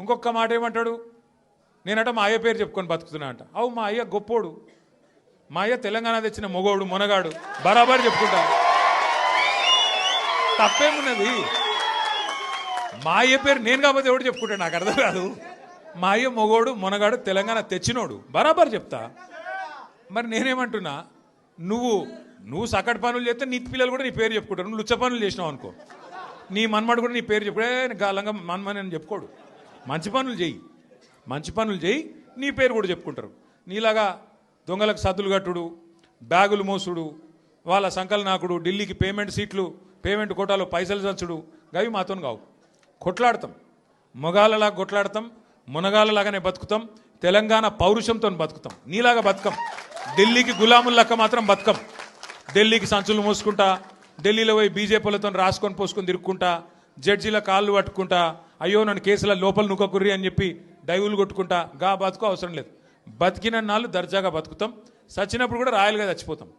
ఇంకొక మాట ఏమంటాడు, నేనట మా అయ్య పేరు చెప్పుకొని బతుకుతున్నా అంట. అవు మా అయ్య గొప్పోడు, మా అయ్య తెలంగాణ తెచ్చిన మొగోడు మునగాడు, బరాబర్ చెప్పుకుంటా. తప్పేమున్నది? మా అయ్య పేరు నేను కాకపోతే ఎవడు చెప్పుకుంటా, నాకు అర్థం కాదు. మా అయ్య మొగోడు మునగాడు తెలంగాణ తెచ్చినోడు, బరాబర్ చెప్తా. మరి నేనేమంటున్నా, నువ్వు సకట్ పనులు చేస్తే నీ పిల్లలు కూడా నీ పేరు చెప్పుకుంటారు. నువ్వు లుచ్చ పనులు చేసినావు అనుకో, నీ మన్మడు కూడా నీ పేరు చెప్పుడే గాలంగా మన్మని అని చెప్పుకోడు. మంచి పనులు చేయి, నీ పేరు కూడా చెప్పుకుంటారు. నీలాగా దొంగలకు సద్దులు కట్టుడు, బ్యాగులు మోసుడు, వాళ్ళ సంకల్ నాకుడు, ఢిల్లీకి పేమెంట్ కోటాలో పైసలు చంచుడు, గవి మాతో కావు. కొట్లాడతాం, మొగాళ్ళలాగా కొట్లాడతాం, మునగాళ్ళలాగానే బతుకుతాం, తెలంగాణ పౌరుషంతో బతుకుతాం. నీలాగా బతుకం, ఢిల్లీకి గులాములక్క మాత్రం బతుకం. ఢిల్లీకి సంచులు మోసుకుంటా, ఢిల్లీలో పోయి బీజేపీలతో రాసుకొని పోసుకొని తిరుక్కుంటా, జడ్జీల కాళ్ళు పట్టుకుంటా, అయ్యో నన్ను కేసుల లోపల నుక్కకుర్రి అని చెప్పి డైవులు కొట్టుకుంటా, గా బతుకు అవసరం లేదు. బతికిన నాళ్ళు దర్జాగా బతుకుతాం, చచ్చినప్పుడు కూడా రాయలుగా చచ్చిపోతాం.